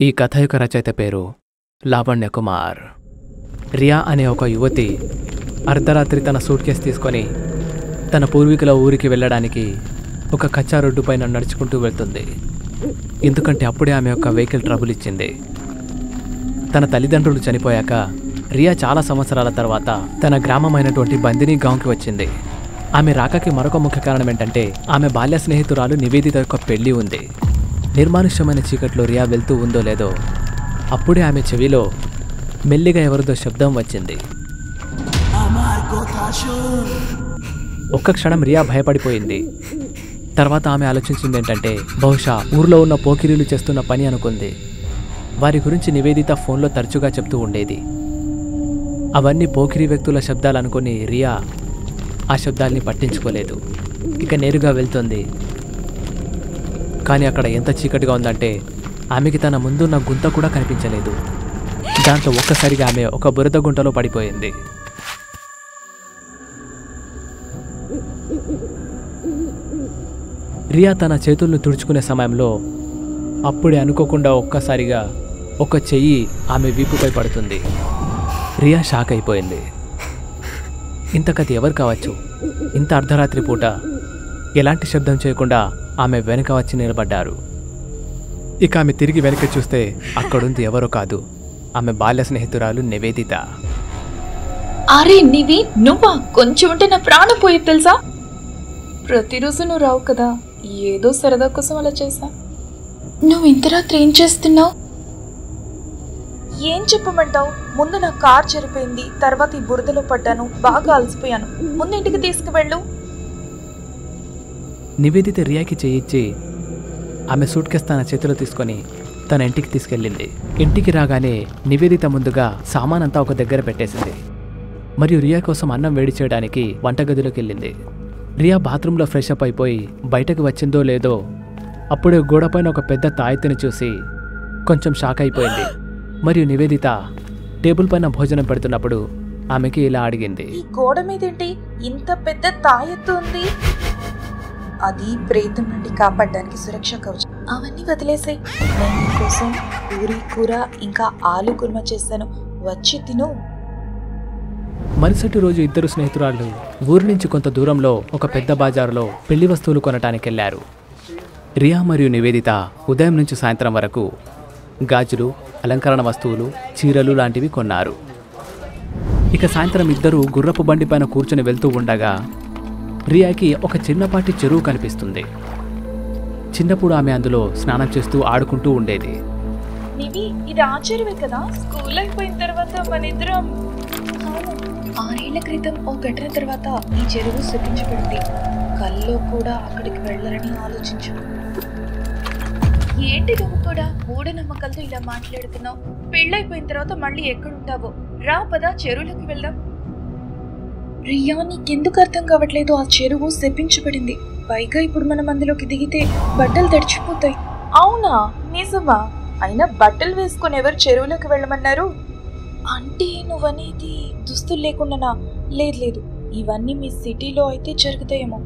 ఈ కథ యొక్క రచయిత పేరు లావణ్య కుమార్. రియా అనే ఒక యువతి అర్ధరాత్రి తన సూట్ కేసు తీసుకొని తన పూర్వీకుల ఊరికి వెళ్ళడానికి ఒక కచ్చా రోడ్డు పైన నడుచుకుంటూ వెళ్తుంది. ఎందుకంటే అప్పుడే ఆమె యొక్క వెహికల్ ట్రబుల్ ఇచ్చింది. తన తల్లిదండ్రులు చనిపోయాక రియా చాలా సంవత్సరాల తర్వాత తన గ్రామమైనటువంటి బందిని గాంకి వచ్చింది. ఆమె రాకకి మరొక ముఖ్య కారణం ఏంటంటే ఆమె బాల్య స్నేహితురాలు నివేదిత యొక్క పెళ్లి ఉంది. నిర్మానుష్యమైన చీకట్లో రియా వెళ్తూ ఉందో లేదో అప్పుడే ఆమె చెవిలో మెల్లిగా ఎవరిదో శబ్దం వచ్చింది. ఒక్క క్షణం రియా భయపడిపోయింది. తర్వాత ఆమె ఆలోచించింది ఏంటంటే బహుశా ఊర్లో ఉన్న పోకిరీలు చేస్తున్న పని అనుకుంది. వారి గురించి నివేదిత ఫోన్లో తరచుగా చెప్తూ ఉండేది. అవన్నీ పోకిరీ వ్యక్తుల శబ్దాలు అనుకుని రియా ఆ శబ్దాల్ని పట్టించుకోలేదు. ఇక నేరుగా వెళ్తుంది. కానీ అక్కడ ఎంత చీకటిగా ఉందంటే ఆమెకి తన ముందున్న గుంత కూడా కనిపించలేదు. దాంతో ఒక్కసారిగా ఆమె ఒక బురద గుంటలో పడిపోయింది. రియా తన చేతులను తుడుచుకునే సమయంలో అప్పుడే అనుకోకుండా ఒక్కసారిగా ఒక చెయ్యి ఆమె వీపుపై పడుతుంది. రియా షాక్ అయిపోయింది. ఇంతకది ఎవరు కావచ్చు? ఇంత అర్ధరాత్రి పూట ఎలాంటి శబ్దం చేయకుండా ఆమె వెనక వచ్చి నిలబడ్డారు. ఇక ఆమె తిరిగి వెనక చూస్తే అక్కడుంది ఎవరో కాదు, ఆమె బాల్య స్నేహితురాలు నివేదిత. అరే నివి, నువ్వా? కొంచెం ఉంటే నా ప్రాణం పోయేది తెలుసా? ప్రతిరోజు నువ్వు రావు కదా, ఏదో సరదా కోసం అలా చేసా. నువ్వు ఇంత రాత్రి ఏం చేస్తున్నావు? ఏం చెప్పమంటావు? ముందు నా కార్ చెరిపోయింది, తర్వాత ఈ బురదలో పడ్డాను, బాగా అలసిపోయాను. ముందు ఇంటికి తీసుకువెళ్ళు. నివేదిత రియాకి చేయించి ఆమె సూట్ కేసు తన చేతిలో తీసుకొని తన ఇంటికి తీసుకెళ్ళింది. ఇంటికి రాగానే నివేదిత ముందుగా సామానంతా ఒక దగ్గర పెట్టేసింది. మరియు రియా కోసం అన్నం వేడి చేయడానికి వంటగదిలోకి వెళ్ళింది. రియా బాత్రూంలో ఫ్రెష్ అప్ అయిపోయి బయటకు వచ్చిందో లేదో అప్పుడే గోడపైన ఒక పెద్ద తాయెత్తుని చూసి కొంచెం షాక్ అయిపోయింది. మరియు నివేదిత టేబుల్ పైన భోజనం పెడుతున్నప్పుడు ఆమెకి ఇలా అడిగింది, ఈ గోడ మీదేంటి ఇంత పెద్ద తాయెత్తు ఉంది? అది ప్రేతం నుండి కాపాడడానికి సురక్ష కవచం. అవన్నీ వదిలేసాయి. నేను నీకోసం పూరి కూర ఇంకా ఆలు కుర్మా చేశాను, వచ్చి తిను. మరుసటి రోజు ఇద్దరు స్నేహితురాళ్ళు ఊరి నుంచి కొంత దూరంలో ఒక పెద్ద బజారులో పెళ్లి వస్తువులు కొనటానికి వెళ్లారు. రియా మరియు నివేదిత ఉదయం నుంచి సాయంత్రం వరకు గాజులు, అలంకరణ వస్తువులు, చీరలు లాంటివి కొన్నారు. ఇక సాయంత్రం ఇద్దరు గుర్రపు బండి పైన కూర్చొని వెళ్తూ ఉండగా రియాకి ఒక చిన్నపాటి చెరువు కనిపిస్తుంది. చిన్నప్పుడు ఆమె అందులో స్నానం చేస్తూ ఆడుకుంటూ ఉండేది. నివి, ఇది ఆ చెరువే కదా? స్కూల్ అయిపోయిన తర్వాత మన ఇద్దరం 6 ఏళ్ల క్రితం ఓ ఘటన తర్వాత ఈ చెరువు శపించబడింది. కల్లో కూడా అక్కడికి వెళ్ళాలని ఆలోచించు. ఏంటి నువ్వు కూడా మూఢనమ్మకాలతో ఇలా మాట్లాడుతున్నావు? పెళ్ళైపోయిన తర్వాత మళ్ళీ ఎక్కడుంటావో రా, పదా చెరువులోకి వెళ్దాం. రియా, నీకెందుకు అర్థం కావట్లేదు? ఆ చెరువు శపించబడింది. పైగా ఇప్పుడు మనం అందులోకి దిగితే బట్టలు తడిచిపోతాయి. అవునా? నిజమా? అయినా బట్టలు వేసుకొని ఎవరు చెరువులోకి వెళ్ళమన్నారు? అంటే నువ్వనేది దుస్తులు లేకుండానా? లేదు లేదు, ఇవన్నీ మీ సిటీలో అయితే జరుగుతాయేమో.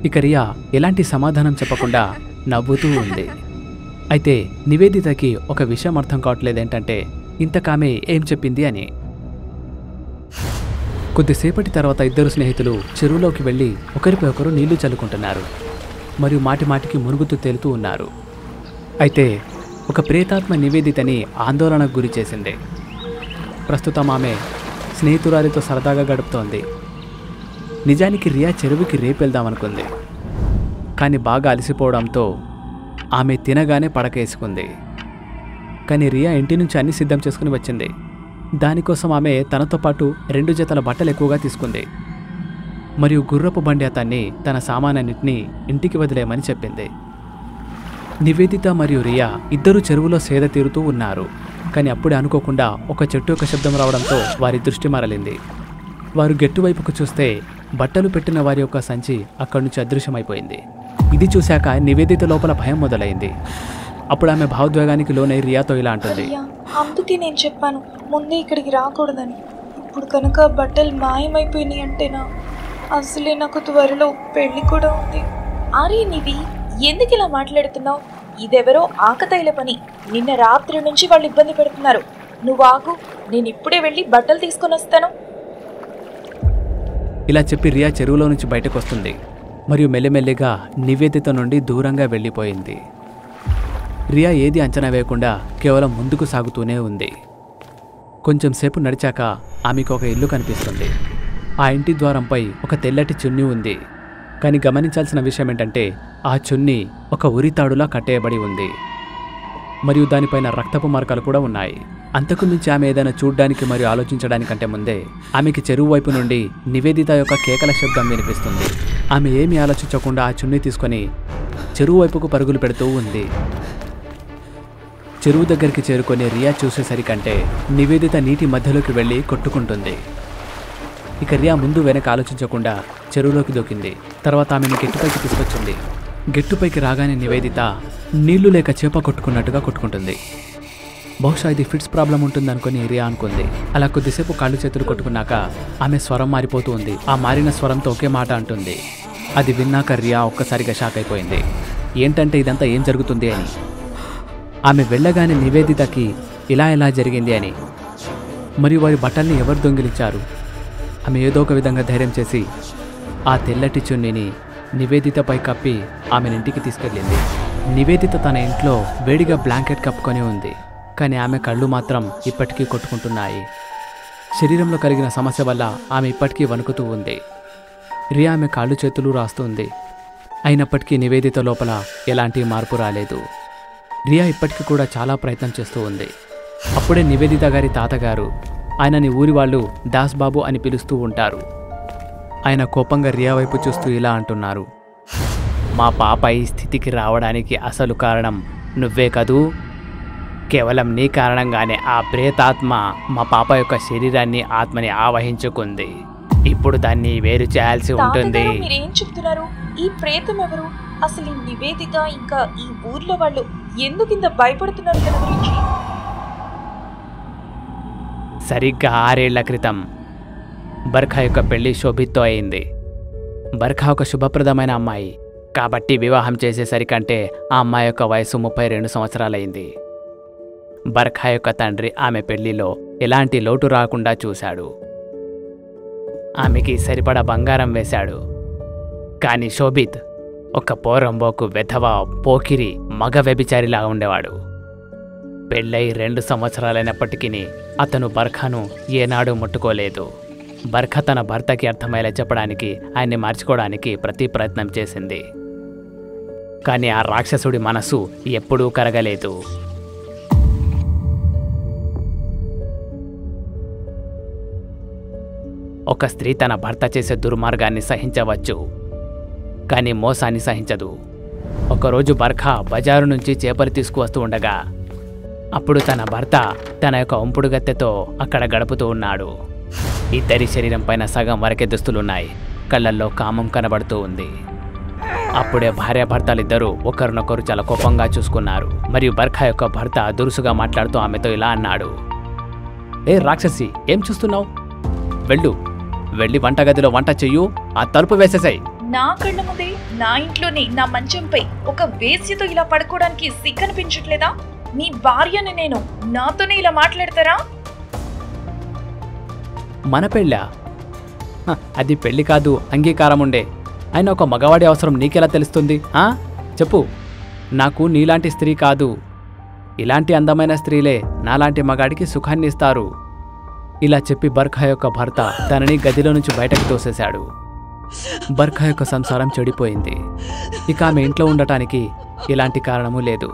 ఇక రియా ఎలాంటి సమాధానం చెప్పకుండా నవ్వుతూ ఉంది. అయితే నివేదితకి ఒక విషయం అర్థం కావట్లేదేంటంటే ఇంతకామె ఏం చెప్పింది అని. కొద్దిసేపటి తర్వాత ఇద్దరు స్నేహితులు చెరువులోకి వెళ్ళి ఒకరిపై ఒకరు నీళ్లు చల్లుకుంటున్నారు మరియు మాటి మాటికి మునుగుతూ తేలుతూ ఉన్నారు. అయితే ఒక ప్రేతాత్మ నివేదితని ఆందోళనకు గురి చేసింది. ప్రస్తుతం ఆమె స్నేహితురాలితో సరదాగా గడుపుతోంది. నిజానికి రియా చెరువుకి రేపెళ్దామనుకుంది. కానీ బాగా అలసిపోవడంతో ఆమె తినగానే పడకేసుకుంది. కానీ రియా ఇంటి నుంచి అన్ని సిద్ధం చేసుకుని వచ్చింది. దానికోసం ఆమె తనతో పాటు 2 జతల బట్టలు ఎక్కువగా తీసుకుంది మరియు గుర్రపు బండి అతన్ని తన సామానన్నింటినీ ఇంటికి వదిలేయమని చెప్పింది. నివేదిత మరియు రియా ఇద్దరు చెరువులో సేద తీరుతూ ఉన్నారు. కానీ అప్పుడే అనుకోకుండా ఒక చెట్టు యొక్క శబ్దం రావడంతో వారి దృష్టి మరలింది. వారు గెట్టు వైపుకు చూస్తే బట్టలు పెట్టిన వారి యొక్క సంచి అక్కడి నుంచి అదృశ్యమైపోయింది. ఇది చూశాక నివేదిత లోపల భయం మొదలైంది. అప్పుడు ఆమె భావోద్వేగానికి లోనై రియాతో ఇలా అంటుంది, అందుకే నేను చెప్పాను ముందే ఇక్కడికి రాకూడదని. ఇప్పుడు కనుక బట్టలు మాయమైపోయినాయి అంటేనా? అసలే నాకు త్వరలో పెళ్లి కూడా ఉంది. అరే నివి, ఎందుకు ఇలా మాట్లాడుతున్నావు? ఇదెవరో ఆకతాయిల పని. నిన్న రాత్రి నుంచి వాళ్ళు ఇబ్బంది పెడుతున్నారు. నువ్వు ఆగు, నేను ఇప్పుడే వెళ్ళి బట్టలు తీసుకొని వస్తాను. ఇలా చెప్పి రియా చెరువులో నుంచి బయటకు వస్తుంది మరియు మెల్లిమెల్లిగా నివేదిత నుండి దూరంగా వెళ్ళిపోయింది. రియా ఏది అంచనా వేయకుండా కేవలం ముందుకు సాగుతూనే ఉంది. కొంచెం సేపు నడిచాక ఆమెకు ఒక ఇల్లు కనిపిస్తుంది. ఆ ఇంటి ద్వారంపై ఒక తెల్లటి చున్నీ ఉంది. కానీ గమనించాల్సిన విషయం ఏంటంటే ఆ చున్నీ ఒక ఉరితాడులా కట్టేయబడి ఉంది మరియు దానిపైన రక్తపు మరకలు కూడా ఉన్నాయి. అంతకు మించి ఆమె ఏదైనా చూడ్డానికి మరియు ఆలోచించడానికంటే ముందే ఆమెకి చెరువు వైపు నుండి నివేదిత యొక్క కేకల శబ్దం వినిపిస్తుంది. ఆమె ఏమీ ఆలోచించకుండా ఆ చున్నీ తీసుకొని చెరువు వైపుకు పరుగులు పెడుతూ ఉంది. చెరువు దగ్గరికి చేరుకొని రియా చూసేసరికంటే నివేదిత నీటి మధ్యలోకి వెళ్ళి కొట్టుకుంటుంది. ఇక రియా ముందు వెనక ఆలోచించకుండా చెరువులోకి దూకింది. తర్వాత ఆమెను గెట్టుపైకి తీసుకొచ్చింది. గెట్టుపైకి రాగానే నివేదిత నీళ్లు లేక చేప కొట్టుకున్నట్టుగా కొట్టుకుంటుంది. బహుశా ఇది ఫిట్స్ ప్రాబ్లం ఉంటుందనుకుని రియా అనుకుంది. అలా కొద్దిసేపు కాళ్ళు చేతులు కొట్టుకున్నాక ఆమె స్వరం మారిపోతూ ఉంది. ఆ మారిన స్వరంతో ఒకే మాట అంటుంది. అది విన్నాక రియా ఒక్కసారిగా షాక్ అయిపోయింది. ఏంటంటే ఇదంతా ఏం జరుగుతుంది అని. ఆమె వెళ్ళగానే నివేదితకి ఇలా జరిగింది అని మరియు వారి బట్టల్ని ఎవరు దొంగిలించారు. ఆమె ఏదో ఒక విధంగా ధైర్యం చేసి ఆ తెల్లటి చున్నీని నివేదితపై కప్పి ఆమెనింటికి తీసుకెళ్ళింది. నివేదిత తన ఇంట్లో వేడిగా బ్లాంకెట్ కప్పుకొని ఉంది. కానీ ఆమె కళ్ళు మాత్రం ఇప్పటికీ కొట్టుకుంటున్నాయి. శరీరంలో కలిగిన సమస్య వల్ల ఆమె ఇప్పటికీ వణుకుతూ ఉంది. రియా ఆమె కాళ్ళు చేతులు రాస్తుంది. అయినప్పటికీ నివేదిత లోపల ఎలాంటి మార్పు రాలేదు. రియా ఇప్పటికీ కూడా చాలా ప్రయత్నం చేస్తూ ఉంది. అప్పుడే నివేదిత గారి తాతగారు, ఆయనని ఊరి వాళ్ళు దాస్ బాబు అని పిలుస్తూ ఉంటారు. ఆయన కోపంగా రియా వైపు చూస్తూ ఇలా అంటున్నారు. మా పాప ఈ స్థితికి రావడానికి అసలు కారణం నువ్వే కదూ. కేవలం నీ కారణంగానే ఆ ప్రేతాత్మ మా పాప యొక్క శరీరాన్ని ఆత్మని ఆవహించుకుంది. ఇప్పుడు దాన్ని వేరు చేయాల్సి ఉంటుంది. మీరేం చెప్తున్నారు? ఈ ప్రేతం ఎవరు? అసలు ఈ నివేదిత ఇంకా ఈ ఊర్లో వాళ్ళు ఎందుకు ఇంత భయపడుతున్నారు తన గురించి? సరిగ్గా 6 ఏళ్ల క్రితం బర్ఖా యొక్క పెళ్లి శోభిత్తో అయింది. బర్ఖా ఒక శుభప్రదమైన అమ్మాయి కాబట్టి వివాహం చేసేసరికంటే ఆ అమ్మాయి యొక్క వయసు 32 సంవత్సరాలైంది. బర్ఖా యొక్క తండ్రి ఆమె పెళ్లిలో ఎలాంటి లోటు రాకుండా చూశాడు. ఆమెకి సరిపడా బంగారం వేశాడు. కానీ శోభిత్ ఒక పోరంబోకు వెధవ పోకిరి మగ వ్యభిచారిలా ఉండేవాడు. పెళ్ళై 2 సంవత్సరాలైనప్పటికీ అతను బర్ఖాను ఏనాడు ముట్టుకోలేదు. బర్ఖా తన భర్తకి అర్థమయ్యేలా చెప్పడానికి ఆయన్ని మార్చుకోవడానికి ప్రతి ప్రయత్నం చేసింది. కానీ ఆ రాక్షసుడి మనసు ఎప్పుడూ కరగలేదు. ఒక స్త్రీ తన భర్త చేసే దుర్మార్గాన్ని సహించవచ్చు, కానీ మోసాన్ని సహించదు. ఒకరోజు బర్ఖా బజారు నుంచి చేపలు తీసుకువస్తూ ఉండగా అప్పుడు తన భర్త తన యొక్క ఉంపుడు గత్తెతో అక్కడ గడుపుతూ ఉన్నాడు. ఇద్దరి శరీరం పైన సగం వరకే దుస్తులున్నాయి. కళ్ళల్లో కామం కనబడుతూ ఉంది. అప్పుడే భార్యాభర్తలిద్దరూ ఒకరినొకరు చాలా కోపంగా చూసుకున్నారు. మరియు బర్ఖా యొక్క భర్త దురుసుగా మాట్లాడుతూ ఆమెతో ఇలా అన్నాడు. ఏ రాక్షసి, ఏం చూస్తున్నావు? వెళ్ళి వంటగదిలో వంట చెయ్యు, ఆ తలుపు వేసేసాయి. నా కళ్ళ ముందే నా ఇంట్లోనే నా మంచంపై ఒక వేశ్యతో ఇలా పడుకోవడానికి సిగ్గనిపించట్లేదా? నీ భార్యని నేను, నాతోనే ఇలా మాట్లాడతారా? మన పెళ్ళా? అది పెళ్లి కాదు, అంగీకారం ఉండే. ఆయన ఒక మగవాడి అవసరం నీకెలా తెలుస్తుంది? చెప్పు. నాకు నీలాంటి స్త్రీ కాదు. ఇలాంటి అందమైన స్త్రీలే నాలాంటి మగాడికి సుఖాన్ని ఇస్తారు. ఇలా చెప్పి బర్ఖా యొక్క భర్త తనని గదిలో నుంచి బయటకు తోసేశాడు. బర్ఖా యొక్క సంసారం చెడిపోయింది. ఇక ఆమె ఇంట్లో ఉండటానికి ఎలాంటి కారణమూ లేదు.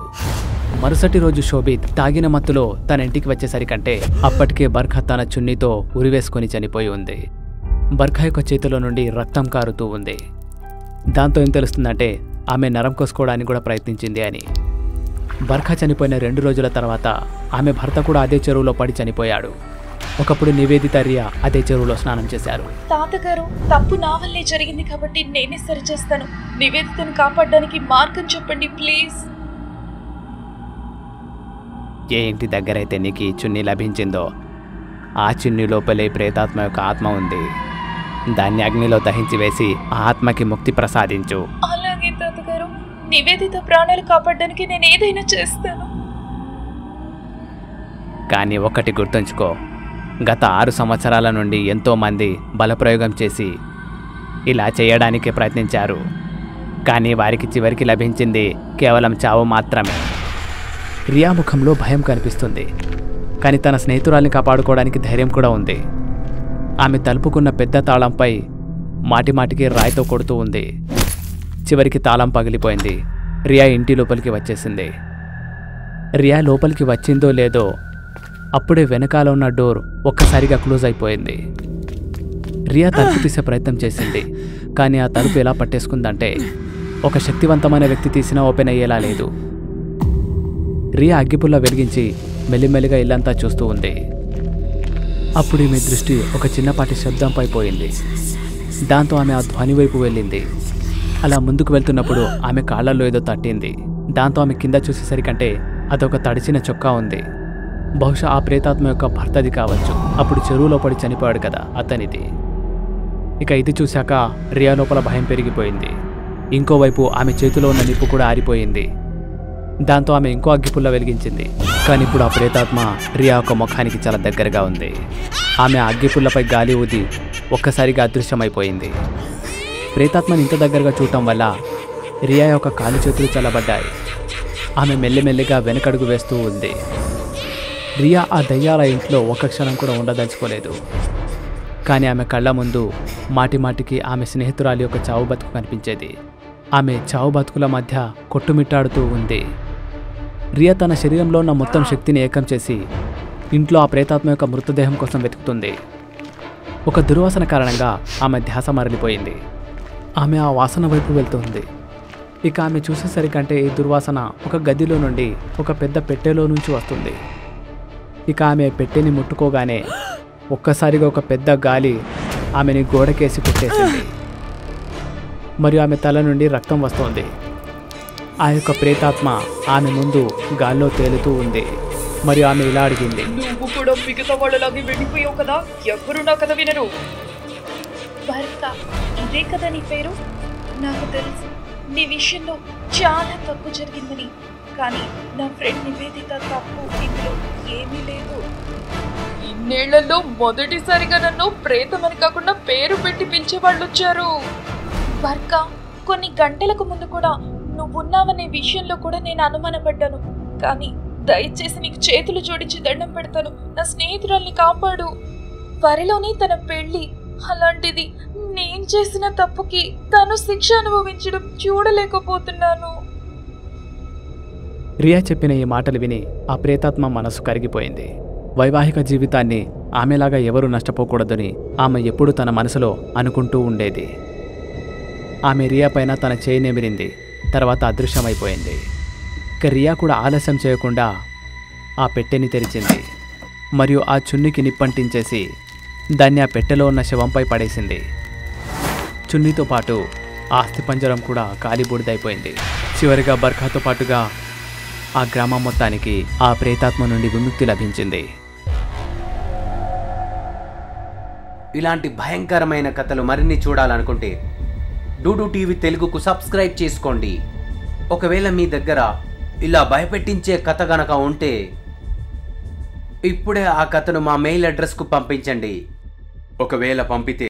మరుసటి రోజు శోభిత్ తాగిన మత్తులో తన ఇంటికి వచ్చేసరికంటే అప్పటికే బర్ఖా తన చున్నీతో ఉరివేసుకొని చనిపోయి ఉంది. బర్ఖా యొక్క చేతిలో నుండి రక్తం కారుతూ ఉంది. దాంతో ఏం తెలుస్తుందంటే ఆమె నరం కోసుకోవడానికి కూడా ప్రయత్నించింది అని. బర్ఖా చనిపోయిన 2 రోజుల తర్వాత ఆమె భర్త కూడా అదే చెరువులో పడి చనిపోయాడు. ఒకప్పుడు నివేదిత, రియా అదే చెరువులో స్నానం చేశారు. తాతగారు, తప్పు నా వల్లే జరిగింది కాబట్టి నేనే సరిచేస్తాను. నివేదితను కాపాడడానికి మార్గం చెప్పండి ప్లీజ్. ఏ ఇంటి దగ్గరైతే నీకు ఈ చున్నీ లభించిందో ఆ చున్నీ లోపలే ప్రేతాత్మ యొక్క ఆత్మ ఉంది. దాన్ని అగ్నిలో దహించి వేసి ఆ ఆత్మకి ముక్తి ప్రసాదించు. అలాగే తాతగారు, నివేదిత ప్రాణాలు కాపాడడానికి నేను ఏదైనా చేస్తాను. కానీ ఒక్కటి గుర్తుంచుకో, గత 6 సంవత్సరాల నుండి ఎంతోమంది బలప్రయోగం చేసి ఇలా చేయడానికి ప్రయత్నించారు. కానీ వారికి చివరికి లభించింది కేవలం చావు మాత్రమే. రియా ముఖంలో భయం కనిపిస్తుంది, కానీ తన స్నేహితురాల్ని కాపాడుకోవడానికి ధైర్యం కూడా ఉంది. ఆమె తలుపుకున్న పెద్ద తాళంపై మాటిమాటికి రాయితో కొడుతూ ఉంది. చివరికి తాళం పగిలిపోయింది. రియా ఇంటి లోపలికి వచ్చేసింది. రియా లోపలికి వచ్చిందో లేదో అప్పుడే వెనకాల ఉన్న డోర్ ఒక్కసారిగా క్లోజ్ అయిపోయింది. రియా తలుపు తీసే ప్రయత్నం చేసింది, కానీ ఆ తలుపు ఎలా పట్టేసుకుందంటే ఒక శక్తివంతమైన వ్యక్తి తీసినా ఓపెన్ అయ్యేలా లేదు. రియా అగ్గిపుల్ల వెలిగించి మెల్లిమెల్లిగా ఇల్లంతా చూస్తూ ఉంది. అప్పుడు ఈమె దృష్టి ఒక చిన్నపాటి శబ్దంపై పోయింది. దాంతో ఆమె ఆ ధ్వని వైపు వెళ్ళింది. అలా ముందుకు వెళ్తున్నప్పుడు ఆమె కాళ్ళల్లో ఏదో తట్టింది. దాంతో ఆమె కింద చూసేసరికంటే అదొక తడిచిన చొక్కా ఉంది. బహుశా ఆ ప్రేతాత్మ యొక్క భర్తది కావచ్చు. అప్పుడు చెరువులో పడి చనిపోయాడు కదా, అతనిది. ఇక ఇది చూశాక రియా లోపల భయం పెరిగిపోయింది. ఇంకోవైపు ఆమె చేతిలో ఉన్న నిప్పు కూడా ఆరిపోయింది. దాంతో ఆమె ఇంకో అగ్గిపుల్ల వెలిగించింది. కానీ ఇప్పుడు ఆ ప్రేతాత్మ రియా యొక్క ముఖానికి చాలా దగ్గరగా ఉంది. ఆమె ఆ అగ్గిపుల్లపై గాలి ఊది ఒక్కసారిగా అదృశ్యమైపోయింది. ప్రేతాత్మని ఇంత దగ్గరగా చూడటం వల్ల రియా యొక్క కాలు చేతులు చల్లబడ్డాయి. ఆమె మెల్లిమెల్లిగా వెనకడుగు వేస్తూ ఉంది. రియా ఆ దయ్యాల ఇంట్లో ఒక్క క్షణం కూడా ఉండదలుచుకోలేదు. కానీ ఆమె కళ్ళ ముందు మాటిమాటికి ఆమె స్నేహితురాలి యొక్క చావు బతుకు కనిపించేది. ఆమె చావు బతుకుల మధ్య కొట్టుమిట్టాడుతూ ఉంది. రియా తన శరీరంలో ఉన్న మొత్తం శక్తిని ఏకం చేసి ఇంట్లో ఆ ప్రేతాత్మ యొక్క మృతదేహం కోసం వెతుకుతుంది. ఒక దుర్వాసన కారణంగా ఆమె ధ్యాస మరలిపోయింది. ఆమె ఆ వాసన వైపు వెళ్తుంది. ఇక ఆమె చూసేసరికంటే ఈ దుర్వాసన ఒక గదిలో నుండి ఒక పెద్ద పెట్టెలో నుంచి వస్తుంది. ఇక ఆమె పెట్టెని ముట్టుకోగానే ఒక్కసారిగా ఒక పెద్ద గాలి ఆమెని గోడకేసి కొట్టేసింది. మరియు ఆమె తల నుండి రక్తం వస్తోంది. ఆ యొక్క ప్రేతాత్మ ఆమె ముందు గాల్లో తేలుతూ ఉంది. మరియు ఆమె ఇలా అడిగింది, నువ్వు కూడా మిగతా వాళ్ళలాగే వెళ్ళిపోయావు కదా, ఎవరు నా కథ వినరు. భర్త, ఇదే కదా నీ పేరు? నాకు తెలుసు నీ విషయంలో చాలా తప్పు జరిగిందని, కానీ నా ఫ్రెండ్ నివేదిత తప్పు ఇందులో ఏమీ లేదు. ఇన్నేళ్లలో మొదటిసారిగా నన్ను ప్రేతమని కాకుండా పేరు పెట్టి పిలిచే వాళ్ళు వచ్చారు. భర్త, కొన్ని గంటలకు ముందు కూడా నువ్వున్నావనే విషయంలో కూడా నేను అనుమానపడ్డాను. కానీ దయచేసి నీకు చేతులు జోడించి దండం పెడతాను, నా స్నేహితురాల్ని కాపాడు. త్వరలోనే తన పెళ్లి. అలాంటిది నేను చేసిన తప్పుకి తను శిక్ష అనుభవించడం చూడలేకపోతున్నాను. రియా చెప్పిన ఈ మాటలు విని ఆ ప్రేతాత్మ మనసు కరిగిపోయింది. వైవాహిక జీవితాన్ని ఆమెలాగా ఎవరూ నష్టపోకూడదని ఆమె ఎప్పుడూ తన మనసులో అనుకుంటూ ఉండేది. ఆమె రియా పైన తన చేయి నెమిరింది. తర్వాత అదృశ్యమైపోయింది. ఇక రియా కూడా ఆలస్యం చేయకుండా ఆ పెట్టెని తెరిచింది. మరియు ఆ చున్నికి నిప్పంటించేసి దాన్ని ఆ పెట్టెలో ఉన్న శవంపై పడేసింది. చున్నీతో పాటు ఆ అస్థిపంజరం కూడా కాలిబూడిదైపోయింది. చివరిగా బర్ఖాతో పాటుగా ఆ గ్రామం మొత్తానికి ఆ ప్రేతాత్మ నుండి విముక్తి లభించింది. ఇలాంటి భయంకరమైన కథలు మరిన్ని చూడాలనుకుంటే డూడు టీవీ తెలుగుకు సబ్స్క్రైబ్ చేసుకోండి. ఒకవేళ మీ దగ్గర ఇలా భయపెట్టించే కథ గనక ఉంటే ఇప్పుడే ఆ కథను మా మెయిల్ అడ్రస్కు పంపించండి. ఒకవేళ పంపితే